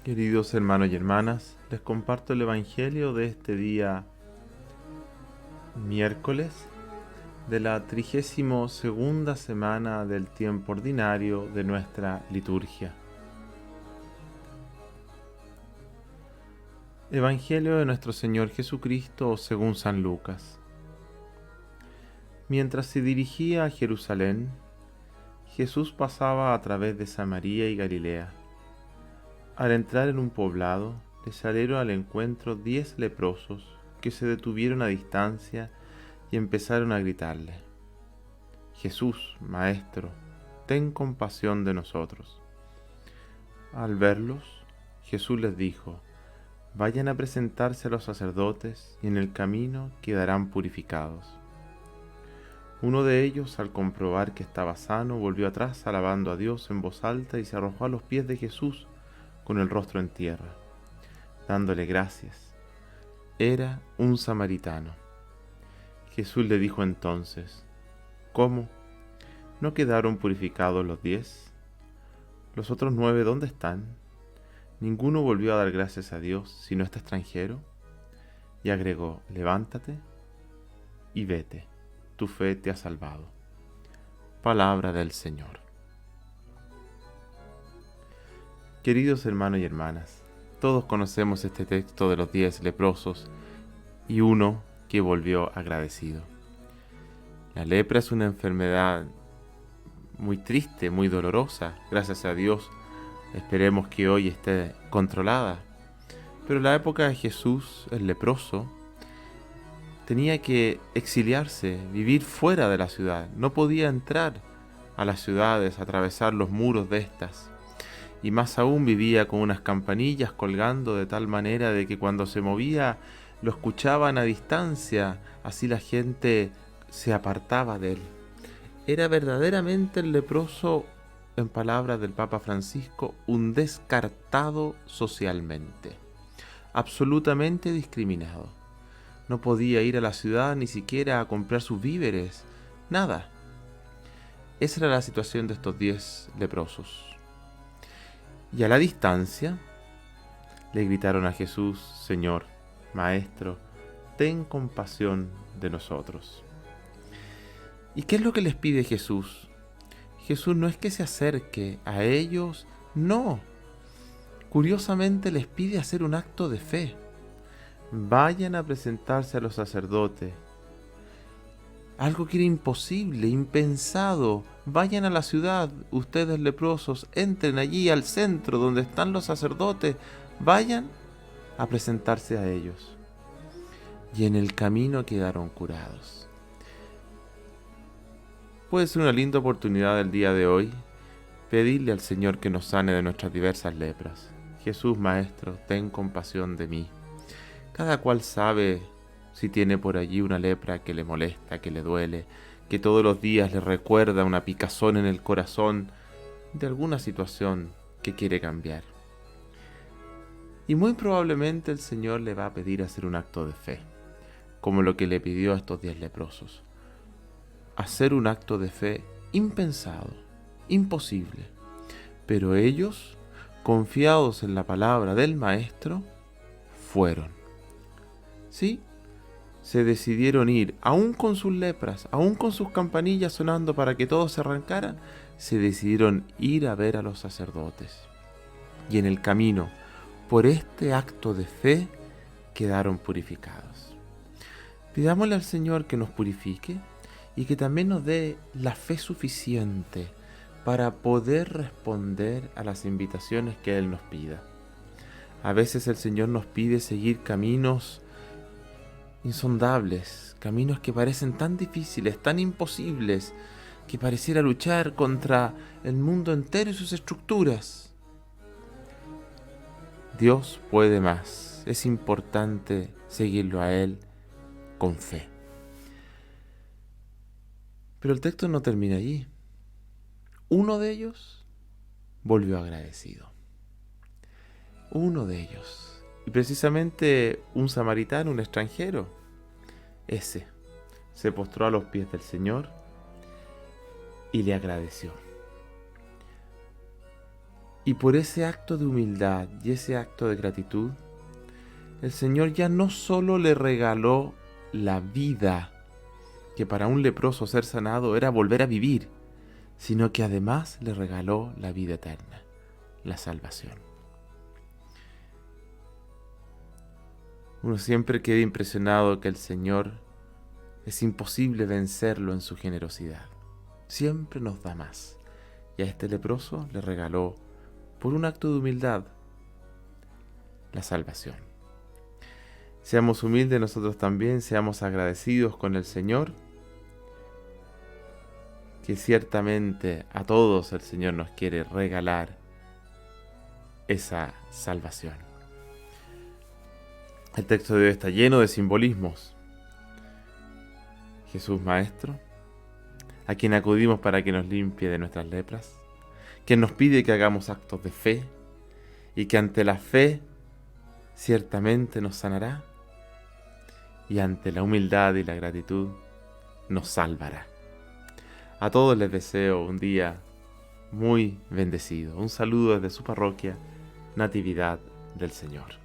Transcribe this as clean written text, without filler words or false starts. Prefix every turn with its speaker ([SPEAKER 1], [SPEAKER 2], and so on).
[SPEAKER 1] Queridos hermanos y hermanas, les comparto el Evangelio de este día miércoles de la 32ª semana del tiempo ordinario de nuestra liturgia. Evangelio de nuestro Señor Jesucristo según San Lucas. Mientras se dirigía a Jerusalén, Jesús pasaba a través de Samaria y Galilea. Al entrar en un poblado, le salieron al encuentro 10 leprosos que se detuvieron a distancia y empezaron a gritarle: Jesús, Maestro, ten compasión de nosotros. Al verlos, Jesús les dijo: vayan a presentarse a los sacerdotes y en el camino quedarán purificados. Uno de ellos, al comprobar que estaba sano, volvió atrás alabando a Dios en voz alta y se arrojó a los pies de Jesús con el rostro en tierra, dándole gracias. Era un samaritano. Jesús le dijo entonces: ¿cómo? ¿No quedaron purificados los 10? ¿Los otros 9 dónde están? ¿Ninguno volvió a dar gracias a Dios sino este extranjero? Y agregó: levántate y vete, tu fe te ha salvado. Palabra del Señor. Queridos hermanos y hermanas, todos conocemos este texto de los 10 leprosos y uno que volvió agradecido. La lepra es una enfermedad muy triste, muy dolorosa. Gracias a Dios, esperemos que hoy esté controlada. Pero en la época de Jesús, el leproso tenía que exiliarse, vivir fuera de la ciudad. No podía entrar a las ciudades, atravesar los muros de estas. Y más aún vivía con unas campanillas colgando de tal manera de que cuando se movía lo escuchaban a distancia, así la gente se apartaba de él. Era verdaderamente el leproso, en palabras del Papa Francisco, un descartado socialmente, absolutamente discriminado. No podía ir a la ciudad ni siquiera a comprar sus víveres, nada. Esa era la situación de estos 10 leprosos. Y a la distancia le gritaron a Jesús: Señor, Maestro, ten compasión de nosotros. ¿Y qué es lo que les pide Jesús? Jesús no es que se acerque a ellos, no. Curiosamente les pide hacer un acto de fe. Vayan a presentarse a los sacerdotes. Algo que era imposible, impensado. Vayan a la ciudad, ustedes leprosos, entren allí al centro donde están los sacerdotes. Vayan a presentarse a ellos. Y en el camino quedaron curados. Puede ser una linda oportunidad el día de hoy pedirle al Señor que nos sane de nuestras diversas lepras. Jesús, Maestro, ten compasión de mí. Cada cual sabe si tiene por allí una lepra que le molesta, que le duele, que todos los días le recuerda una picazón en el corazón de alguna situación que quiere cambiar. Y muy probablemente el Señor le va a pedir hacer un acto de fe, como lo que le pidió a estos 10 leprosos. Hacer un acto de fe impensado, imposible. Pero ellos, confiados en la palabra del Maestro, fueron. Sí, se decidieron ir, aún con sus lepras, aún con sus campanillas sonando para que todos se arrancaran, se decidieron ir a ver a los sacerdotes. Y en el camino, por este acto de fe, quedaron purificados. Pidámosle al Señor que nos purifique y que también nos dé la fe suficiente para poder responder a las invitaciones que Él nos pida. A veces el Señor nos pide seguir caminos insondables, caminos que parecen tan difíciles, tan imposibles, que pareciera luchar contra el mundo entero y sus estructuras. Dios puede más, es importante seguirlo a Él con fe. Pero el texto no termina allí. Uno de ellos volvió agradecido. Uno de ellos. Y precisamente un samaritano, un extranjero, ese se postró a los pies del Señor y le agradeció. Y por ese acto de humildad y ese acto de gratitud, el Señor ya no solo le regaló la vida, que para un leproso ser sanado era volver a vivir, sino que además le regaló la vida eterna, la salvación. Uno siempre queda impresionado que el Señor es imposible vencerlo en su generosidad. Siempre nos da más. Y a este leproso le regaló, por un acto de humildad, la salvación. Seamos humildes nosotros también, seamos agradecidos con el Señor, que ciertamente a todos el Señor nos quiere regalar esa salvación. El texto de hoy está lleno de simbolismos. Jesús Maestro, a quien acudimos para que nos limpie de nuestras lepras, quien nos pide que hagamos actos de fe y que ante la fe ciertamente nos sanará y ante la humildad y la gratitud nos salvará. A todos les deseo un día muy bendecido. Un saludo desde su parroquia, Natividad del Señor.